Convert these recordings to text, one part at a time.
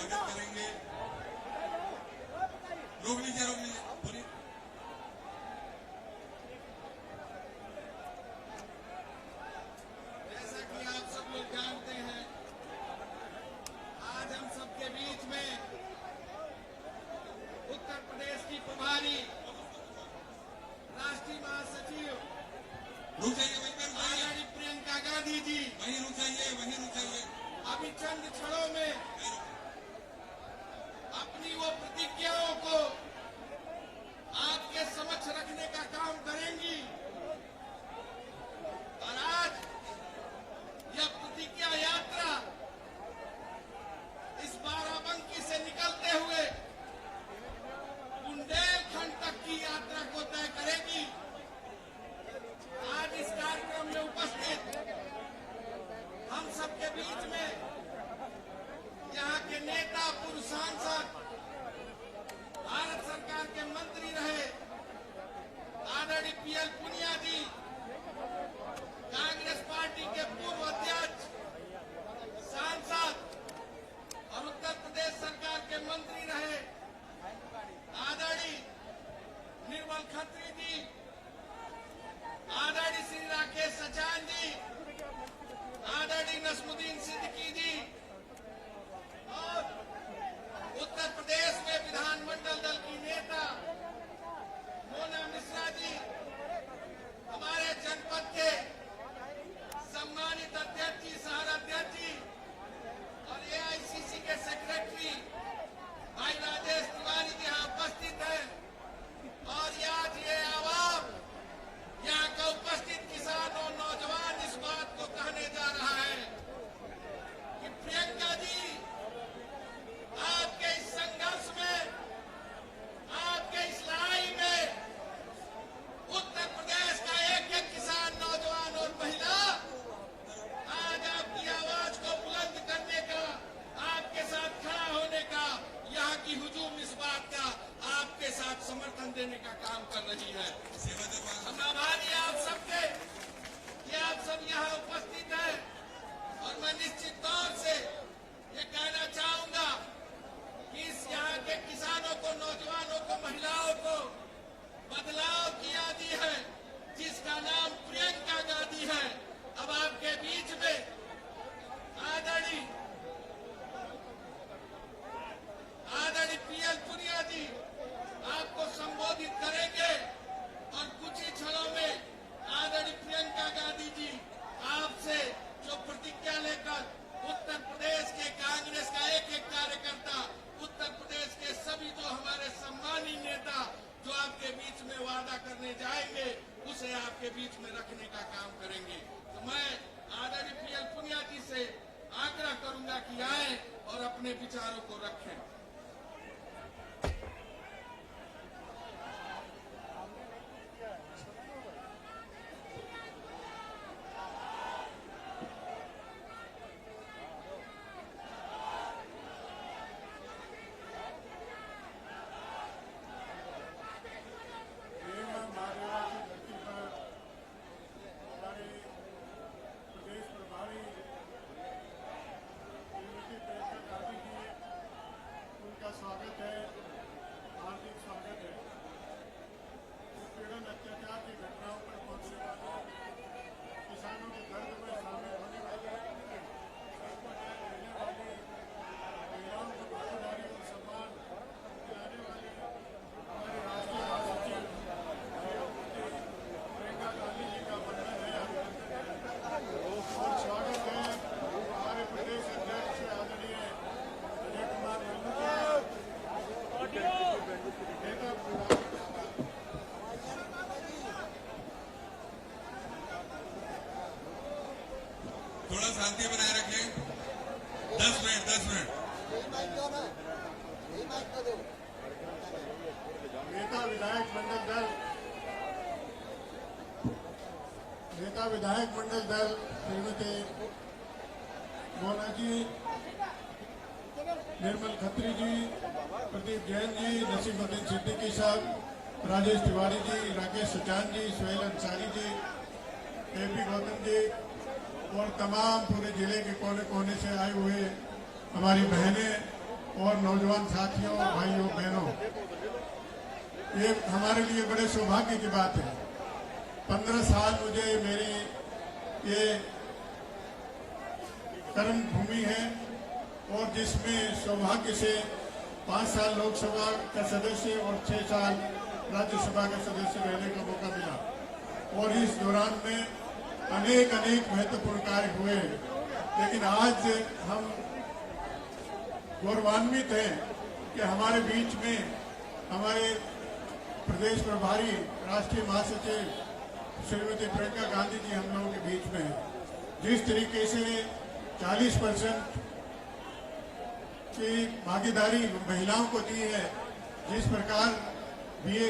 स्वागत करेंगे। रोक लीजिए बोलिए। जैसा कि आप सब लोग जानते हैं, आज हम सबके बीच में उत्तर प्रदेश की प्रभारी राष्ट्रीय महासचिव रुक जाइए, वहीं पे रुक जाइए। आदरणीय प्रियंका गांधी जी वहीं रुक जाइए। अभी चंद क्षणों में अपनी वो प्रतिज्ञाओं को आपके समक्ष रखने का काम करेंगी और आज यह प्रतिज्ञा यात्रा इस बाराबंकी से निकलते हुए बुंदेलखंड तक की यात्रा को तय करेगी। आज इस कार्यक्रम में उपस्थित हम सबके बीच में यहाँ के नेता, पूर्व सांसद, भारत सरकार के मंत्री रहे आदरणीय पीएल पुनिया जी, कांग्रेस पार्टी के पूर्व अध्यक्ष, सांसद और उत्तर प्रदेश सरकार के मंत्री रहे आदरणीय निर्मल खत्री जी, आदरणीय श्री राकेश सचान जी, आदरणीय नसमुद्दीन सिद्दीकी जी और उत्तर प्रदेश में विधानमंडल दल की नेता मोना मिश्रा जी, हमारे जनपद के सम्मानित अध्यक्ष जी, शहर अध्यक्ष जी और एआईसीसी के सेक्रेटरी भाई राजेश तिवारी जी यहाँ उपस्थित हैं और आज ये आवाम यहाँ का उपस्थित किसान और नौजवान इस बात को कहने जा रहा है कि प्रियंका जी, आपके इस संघर्ष में, आपके इस लड़ाई में उत्तर प्रदेश का एक एक किसान, नौजवान और महिला आज आपकी आवाज को बुलंद करने का, आपके साथ खड़ा होने का, यहाँ की हुजूम इस बात का आपके साथ समर्थन देने का काम कर रही है। हम आभारी आप सबके कि आप सब यहाँ उपस्थित हैं और मैं निश्चित तौर से ये कहना चाहूंगा कि इस यहाँ के किसानों को, नौजवानों को, महिलाओं को बदलाव की आदि है जिसका नाम प्रियंका गांधी है। अब आपके बीच में आदरणीय पीएल पुनिया जी आपको संबोधित करेंगे और कुछ ही क्षणों में आदरणीय प्रियंका गांधी जी आपसे जो प्रतिज्ञा लेकर उत्तर प्रदेश के कांग्रेस का एक एक कार्यकर्ता, उत्तर प्रदेश के सभी जो हमारे सम्मानित नेता जो आपके बीच में वादा करने जाएंगे, उसे आपके बीच में रखने का काम करेंगे। तो मैं आदरणीय पीएल पुनिया जी से आग्रह करूंगा कि आए और अपने विचारों को रखें। स्वागत है, हार्दिक स्वागत है। उत्पीड़न, अत्याचार की घटनाओं पर पहुंचने वाले किसानों के दर्द में शामिल होने वाले, सबको न्याय देने वाले, महिलाओं को भागीदारी और सम्मान दिलाने वाले हमारे राष्ट्रीय महासचिव प्रियंका गांधी जी का वंदन है और स्वागत है हमारे प्रदेश अध्यक्ष आदरणीय अजय कुमार लल्लू जी। थोड़ा शांति बनाए रखें। 10 मिनट। नेता विधायक मंडल दल श्रीमती मोना जी, निर्मल खत्री जी, प्रदीप जैन जी, नसीमुद्दीन सिद्दीकी साहब, राजेश तिवारी जी, राकेश सचान जी, सुहेल अंसारी जी, केपी गौतम जी और तमाम पूरे जिले के कोने कोने से आए हुए हमारी बहनें और नौजवान साथियों, भाइयों बहनों, ये हमारे लिए बड़े सौभाग्य की बात है। 15 साल मुझे मेरी ये कर्म भूमि है और जिसमें सौभाग्य से 5 साल लोकसभा का सदस्य और 6 साल राज्यसभा का सदस्य रहने का मौका मिला और इस दौरान में अनेक महत्वपूर्ण कार्य हुए। लेकिन आज हम गौरवान्वित हैं कि हमारे बीच में हमारे प्रदेश प्रभारी राष्ट्रीय महासचिव श्रीमती प्रियंका गांधी जी हम लोगों के बीच में है। जिस तरीके से 40% की भागीदारी महिलाओं को दी है, जिस प्रकार बीए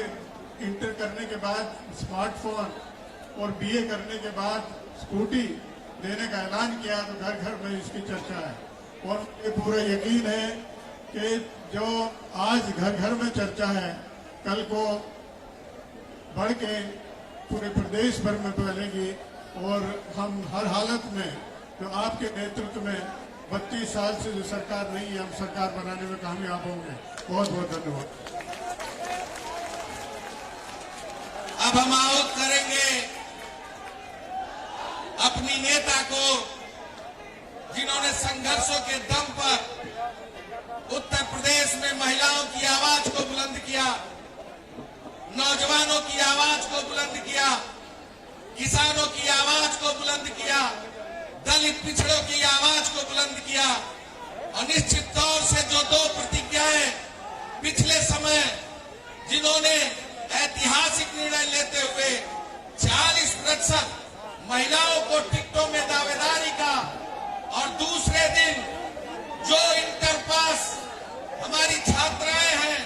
इंटर करने के बाद स्मार्टफोन और बीए करने के बाद स्कूटी देने का ऐलान किया, तो घर घर में इसकी चर्चा है और मुझे पूरा यकीन है कि जो आज घर घर में चर्चा है, कल को बढ़ के पूरे प्रदेश भर में फैलेगी और हम हर हालत में जो आपके नेतृत्व में 32 साल से जो सरकार नहीं है, हम सरकार बनाने में कामयाब होंगे। बहुत बहुत धन्यवाद। अब हम आहूत करेंगे अपनी नेता को, जिन्होंने संघर्षों के दम पर उत्तर प्रदेश में महिलाओं की आवाज को बुलंद किया, नौजवानों की आवाज को बुलंद किया, किसानों की आवाज को बुलंद किया, दलित पिछड़ों की आवाज को बुलंद किया। और निश्चित तौर से जो 2 प्रतिज्ञाएं पिछले समय जिन्होंने ऐतिहासिक निर्णय लेते हुए 40% महिलाओं को टिकटों में दावेदारी का और दूसरे दिन जो इंटर पास हमारी छात्राएं हैं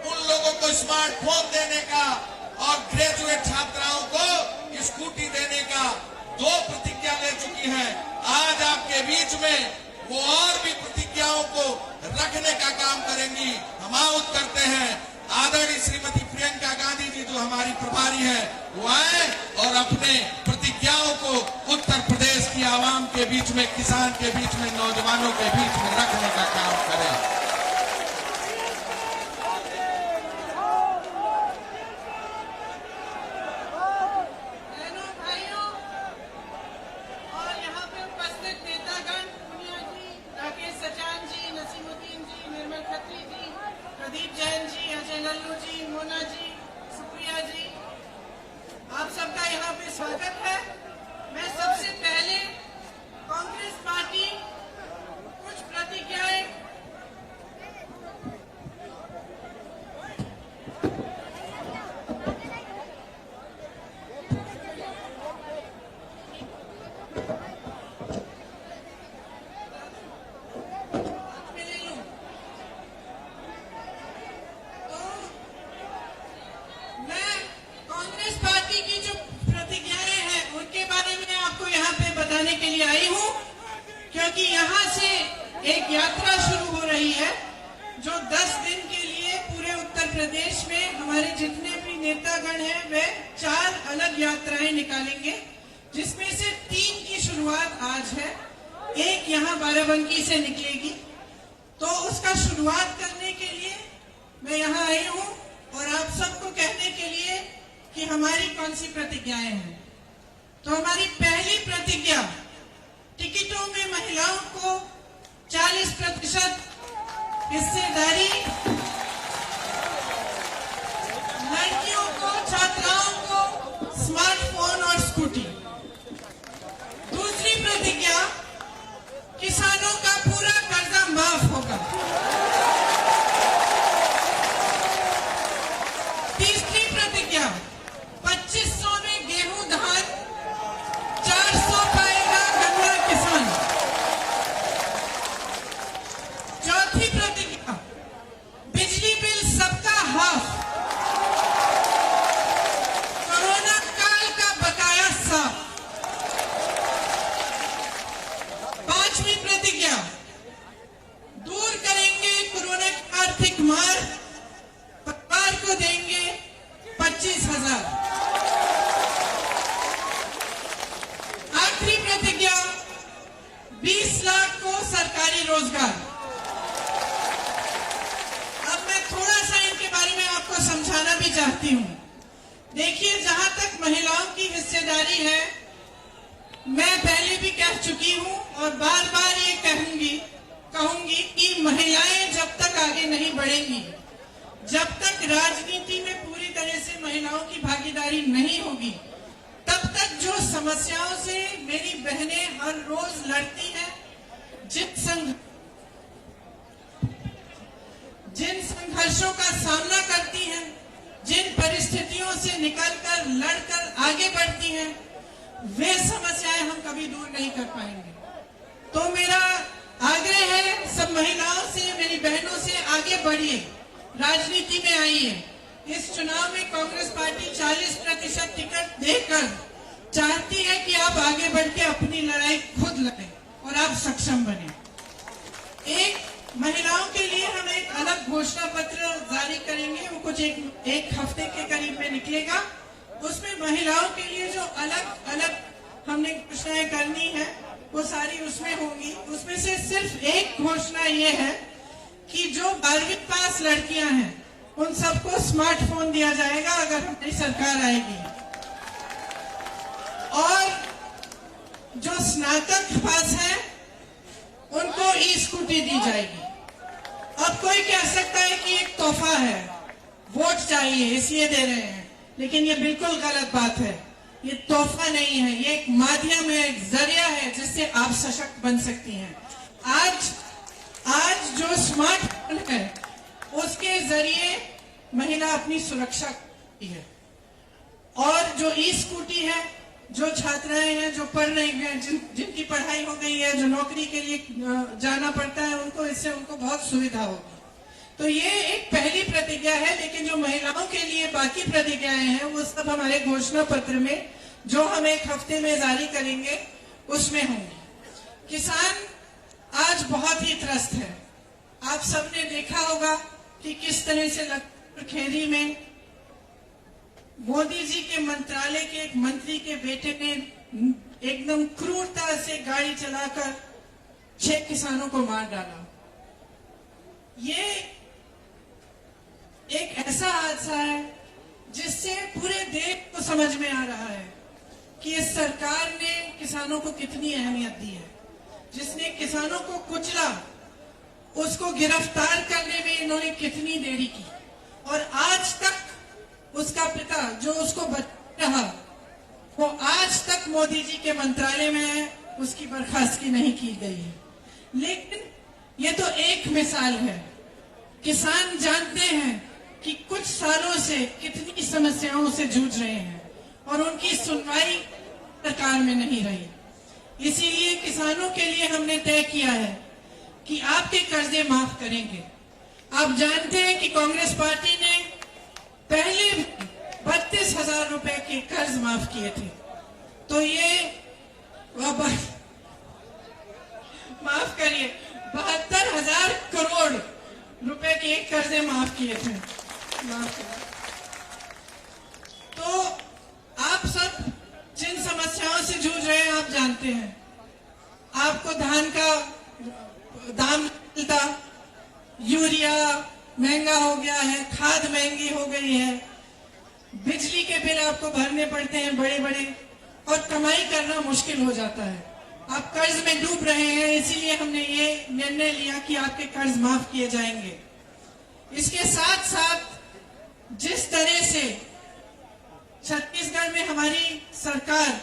उन लोगों को स्मार्टफोन देने का और ग्रेजुएट छात्राओं को स्कूटी देने का 2 प्रतिज्ञा ले चुकी है। आज आपके बीच में वो और भी प्रतिज्ञाओं को रखने का काम करेंगी। हम आहूत करते हैं आदरणीय श्रीमती प्रियंका गांधी जी जो हमारी प्रभारी है, वो आए और अपने प्रतिज्ञाओं को उत्तर प्रदेश की आवाम के बीच में, किसान के बीच में, नौजवानों के बीच में रखने का काम करें। प्रदीप जैन जी, अजय लल्लू जी, मोना जी, सुप्रिया जी, आप सबका यहाँ पे स्वागत है। मैं सबसे पहले कांग्रेस पार्टी कुछ प्रतिज्ञाएं के लिए आई हूं, क्योंकि यहाँ से एक यात्रा शुरू हो रही है जो 10 दिन के लिए पूरे उत्तर प्रदेश में हमारे जितने भी नेतागण हैं वे 4 अलग यात्राएं निकालेंगे, जिसमें से 3 की शुरुआत आज है, एक यहाँ बाराबंकी से निकलेगी। तो उसका शुरुआत करने के लिए मैं यहाँ आई हूँ और आप सबको कहने के लिए कि हमारी कौन सी प्रतिज्ञाएं हैं। तो हमारी पहली प्रतिज्ञा, टिकटों में महिलाओं को 40% हिस्सेदारी, लड़कियों को, छात्राओं को स्मार्टफोन और स्कूटी। दूसरी प्रतिज्ञा, किसानों का पूरा कर्जा माफ होगा। तीसरी प्रतिज्ञा, 2500 में गेहूं धान, 400 पाएगा गन्ना किसान। चौथी प्रतिज्ञा, बिजली बिल सबका हाफ, कोरोना काल का बकाया साफ। पांचवी प्रतिज्ञा, दूर करेंगे कोरोना की आर्थिक मार, परिवार को देंगे 25,000। आखिरी प्रतिज्ञा, 20 लाख को सरकारी रोजगार। चाहती हूँ। देखिए, जहां तक महिलाओं की हिस्सेदारी है, मैं पहले भी कह चुकी हूँ और बार बार ये कहूंगी कि महिलाएं जब तक आगे नहीं बढ़ेंगी, जब तक राजनीति में पूरी तरह से महिलाओं की भागीदारी नहीं होगी, तब तक जो समस्याओं से मेरी बहनें हर रोज लड़ती हैं, जिन संघर्षों का सामना करती हैं, जिन परिस्थितियों से निकलकर लड़कर आगे बढ़ती हैं, वे समस्याएं हम कभी दूर नहीं कर पाएंगे। तो मेरा आग्रह है सब महिलाओं से, मेरी बहनों से, आगे बढ़िए, राजनीति में आइए। इस चुनाव में कांग्रेस पार्टी 40% टिकट देकर चाहती है कि आप आगे बढ़ के अपनी लड़ाई खुद लड़ें और आप सक्षम बने। एक महिलाओं के लिए हम एक अलग घोषणा पत्र जारी करेंगे, वो कुछ एक हफ्ते के करीब में निकलेगा। उसमें महिलाओं के लिए जो अलग अलग हमने घोषणाएं करनी है, वो सारी उसमें होंगी। उसमें से सिर्फ एक घोषणा ये है कि जो 12वीं पास लड़कियां हैं, उन सबको स्मार्टफोन दिया जाएगा अगर हमारी सरकार आएगी, और जो स्नातक पास है उनको ई स्कूटी दी जाएगी। अब कोई कह सकता है कि एक तोहफा है, वोट चाहिए इसलिए दे रहे हैं, लेकिन ये बिल्कुल गलत बात है। ये तोहफा नहीं है, ये एक माध्यम है, एक जरिया है जिससे आप सशक्त बन सकती हैं। आज जो स्मार्टफोन है, उसके जरिए महिला अपनी सुरक्षा करती है, और जो ई स्कूटी है, जो छात्राएं हैं जो पढ़ रही हैं, जिनकी पढ़ाई हो गई है, जो नौकरी के लिए जाना पड़ता है, उनको इससे उनको बहुत सुविधा होगी। तो ये एक पहली प्रतिज्ञा है, लेकिन जो महिलाओं के लिए बाकी प्रतिज्ञाएं हैं, वो सब हमारे घोषणा पत्र में, जो हम एक हफ्ते में जारी करेंगे, उसमें होंगी। किसान आज बहुत ही त्रस्त है। आप सबने देखा होगा कि किस तरह से लखनऊ खेरी में मोदी जी के मंत्रालय के एक मंत्री के बेटे ने एकदम क्रूरता से गाड़ी चलाकर 6 किसानों को मार डाला। ये एक ऐसा हादसा है जिससे पूरे देश को समझ में आ रहा है कि इस सरकार ने किसानों को कितनी अहमियत दी है। जिसने किसानों को कुचला, उसको गिरफ्तार करने में इन्होंने कितनी देरी की, और आज तक उसका पिता जो उसको बचा रहा, वो आज तक मोदी जी के मंत्रालय में है, उसकी बर्खास्तगी नहीं की गई है। लेकिन ये तो एक मिसाल है। किसान जानते हैं कि कुछ सालों से कितनी समस्याओं से जूझ रहे हैं, और उनकी सुनवाई सरकार में नहीं रही। इसीलिए किसानों के लिए हमने तय किया है कि आपके कर्जे माफ करेंगे। आप जानते हैं कि कांग्रेस पार्टी ने पहले 32,000 रुपए के कर्ज माफ किए थे, तो ये माफ करिए 72,000 करोड़ रुपए के कर्जे माफ किए थे। तो आप सब जिन समस्याओं से जूझ रहे हैं, आप जानते हैं। आपको धान का दाम मिलता, यूरिया महंगा हो गया है, खाद महंगी हो गई है, बिजली के बिल आपको भरने पड़ते हैं बड़े बड़े, और कमाई करना मुश्किल हो जाता है। आप कर्ज में डूब रहे हैं, इसीलिए हमने ये निर्णय लिया कि आपके कर्ज माफ किए जाएंगे। इसके साथ साथ जिस तरह से छत्तीसगढ़ में हमारी सरकार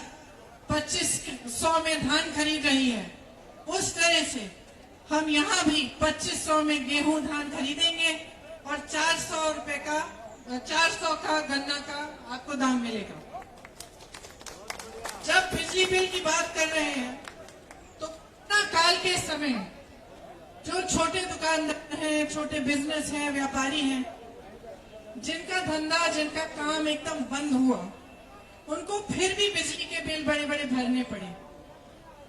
2500 में धान खरीद रही है, उस तरह से हम यहाँ भी 2500 में गेहूं धान खरीदेंगे, और 400 का गन्ना का आपको दाम मिलेगा। जब बिजली बिल की बात कर रहे हैं, तो कोरोना काल के समय जो छोटे दुकानदार हैं, छोटे बिजनेस हैं, व्यापारी हैं, जिनका धंधा, जिनका काम एकदम बंद हुआ, उनको फिर भी बिजली के बिल बड़े बड़े भरने पड़े,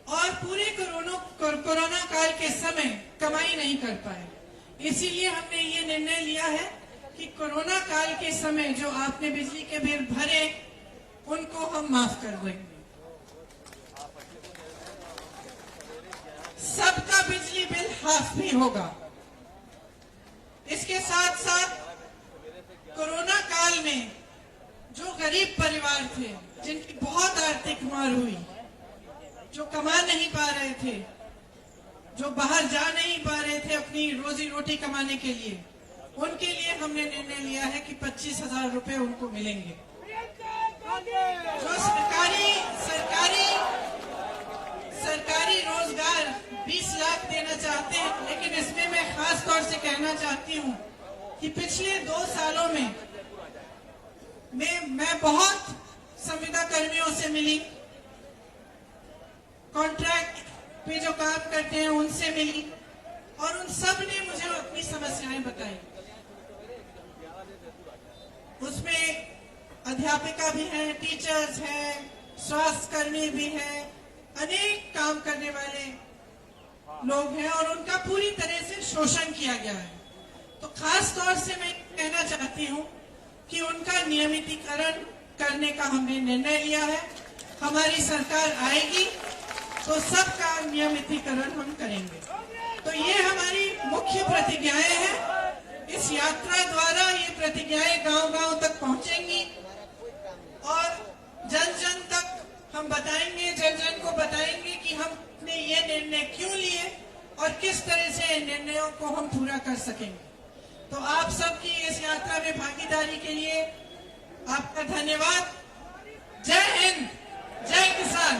और पूरे कोरोना काल के समय कमाई नहीं कर पाए। इसीलिए हमने ये निर्णय लिया है कि कोरोना काल के समय जो आपने बिजली के बिल भरे, उनको हम माफ कर देंगे। सबका बिजली बिल हाफ भी होगा। इसके साथ साथ कोरोना काल में जो गरीब परिवार थे, जिनकी बहुत आर्थिक मार हुई, जो कमा नहीं पा रहे थे, जो बाहर जा नहीं पा रहे थे अपनी रोजी रोटी कमाने के लिए, उनके लिए हमने निर्णय लिया है कि 25,000 रुपए उनको मिलेंगे। जो सरकारी रोजगार 20 लाख देना चाहते हैं, लेकिन इसमें मैं खास तौर से कहना चाहती हूँ कि पिछले 2 सालों में मैं बहुत संविदा कर्मियों से मिली, कॉन्ट्रैक्ट पे जो काम करते हैं उनसे मिली, और उन सब ने मुझे अपनी समस्याएं बताई। उसमें अध्यापिका भी हैं, टीचर्स हैं, स्वास्थ्य कर्मी भी हैं, अनेक काम करने वाले लोग हैं, और उनका पूरी तरह से शोषण किया गया है। तो खास तौर से मैं कहना चाहती हूँ कि उनका नियमितीकरण करने का हमने निर्णय लिया है। हमारी सरकार आएगी तो सबका नियमितीकरण हम करेंगे। तो ये हमारी मुख्य प्रतिज्ञाएं हैं। इस यात्रा द्वारा ये प्रतिज्ञाएं गांव-गांव तक पहुंचेंगी और जन जन तक हम बताएंगे, जन जन को बताएंगे कि हमने ये निर्णय क्यों लिए और किस तरह से इन निर्णयों को हम पूरा कर सकेंगे। तो आप सबकी इस यात्रा में भागीदारी के लिए आपका धन्यवाद। जय हिंद, जय किसान।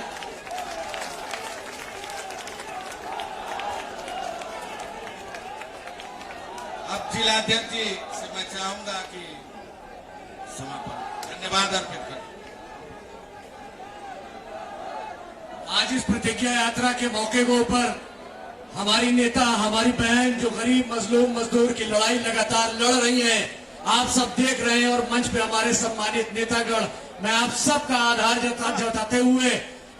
अब जिलाध्यक्ष जी से मैं चाहूंगा कि समापन धन्यवाद अर्पित करें। आज इस प्रतिज्ञा यात्रा के मौके के ऊपर हमारी नेता, हमारी बहन जो गरीब मजलूम मजदूर की लड़ाई लगातार लड़ रही हैं, आप सब देख रहे हैं, और मंच पे हमारे सम्मानित नेतागण, मैं आप सबका आभार जताते हुए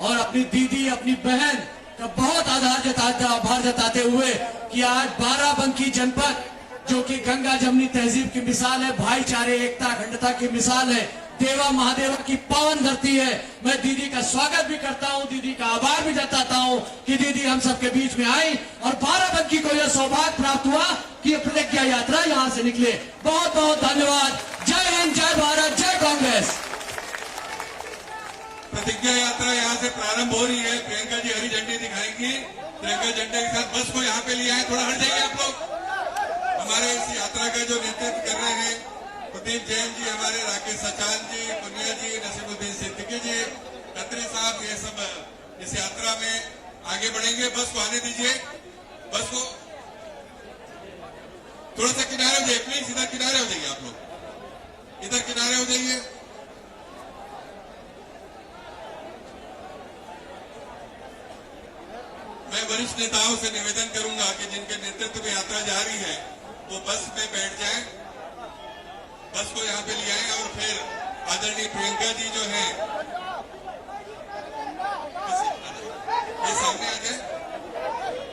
और अपनी दीदी, अपनी बहन का बहुत आभार जताते हुए कि आज बाराबंकी जनपद जो कि गंगा जमुनी तहजीब की मिसाल है, भाईचारे, एकता, अखंडता की मिसाल है, देवा महादेवा की पावन धरती है। मैं दीदी का स्वागत भी करता हूं, दीदी का आभार भी जताता हूं कि दीदी हम सबके बीच में आई और बाराबंकी को यह सौभाग्य प्राप्त हुआ कि ये प्रतिज्ञा यात्रा यहां से निकले। बहुत बहुत धन्यवाद। जय हिंद, जय भारत, जय कांग्रेस। प्रतिज्ञा यात्रा यहाँ से प्रारंभ हो रही है। प्रियंका जी हरी झंडी दिखाएंगी। प्रियंका झंडे के साथ बस को यहाँ पे ले आए। थोड़ा हट जाइए आप लोग। हमारे इस यात्रा का जो नेतृत्व कर रहे हैं प्रदीप जैन जी, हमारे राकेश सचान जी, पुनिया जी, नसीमुद्दीन सिद्दीकी जी, खत्री साहब, ये सब इस यात्रा में आगे बढ़ेंगे। बस को आने दीजिए। बस को थोड़ा सा किनारे हो जाइए प्लीज। इधर किनारे हो जाइए आप लोग, इधर किनारे हो जाइए। मैं वरिष्ठ नेताओं से निवेदन करूंगा कि जिनके नेतृत्व में यात्रा जा रही है वो बस में बैठ जाएं, बस को यहाँ पे ले आए और फिर आदरणीय प्रियंका जी जो है ये सामने आ जाए।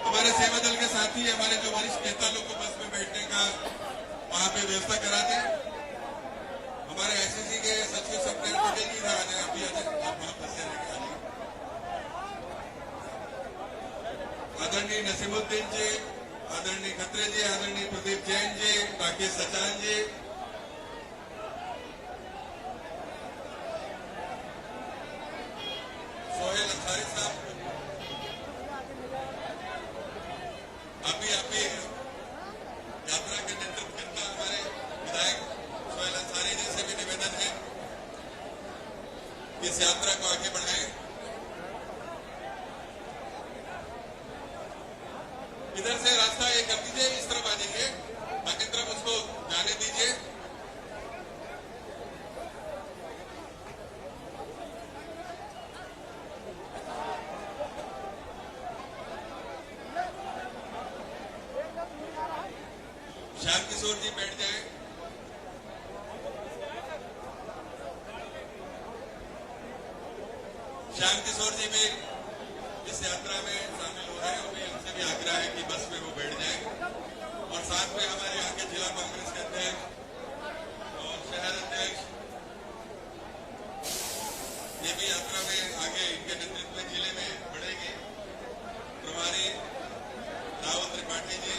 हमारे सेवा दल के साथी, हमारे जो वरिष्ठ नेता लोग को बस में बैठने का वहां पे व्यवस्था करा दें। हमारे आईसीसी के सचिव सत्येंद्र पटेल जी इधर आ जाए, आप भी आ जाए, आप वहां बस से लेके आ जाइए। आदरणीय नसीमुद्दीन जी, आदरणीय खत्री जी, आदरणीय प्रदीप जैन जी, राकेश सचान जी, सोहेल अंसारी साहब, आप भी यात्रा के नेतृत्व करना हमारे विधायक सोहेल अंसारी जी से भी निवेदन है कि इस यात्रा को आगे बढ़ाएं। इधर से रास्ता ये कर दीजिए, इस तरफ आ जाइए, बाकी तरफ उसको जाने दीजिए। श्याम किशोर जी बैठ जाएं। श्याम किशोर जी भी इस यात्रा में शामिल हो रहे हैं, उन्हें हमसे भी आग्रह है कि बस में वो बैठ जाएं। और साथ में हमारे यहाँ के जिला कांग्रेस के अध्यक्ष और शहर अध्यक्ष ये भी यात्रा में आगे इनके नेतृत्व में जिले में बढ़ेंगे। प्रभारी रावत त्रिपाठी जी,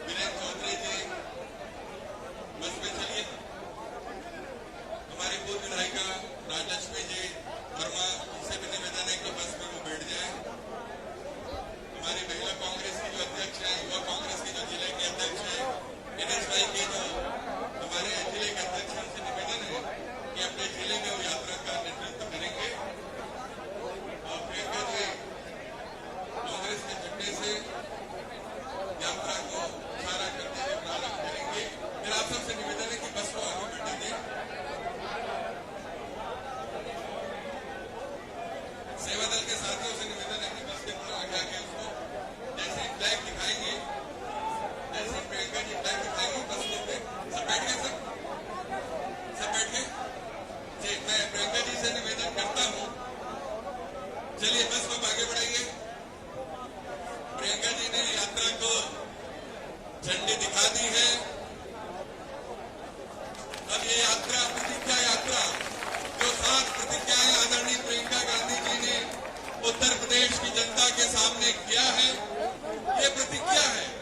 वीरेंद्र चौधरी जी, बस में चलिए। झंडी दिखा दी है। अब ये यात्रा, प्रतिज्ञा यात्रा, जो 7 प्रतिज्ञाएं आदरणीय प्रियंका गांधी जी ने उत्तर प्रदेश की जनता के सामने किया है, ये प्रतिज्ञा है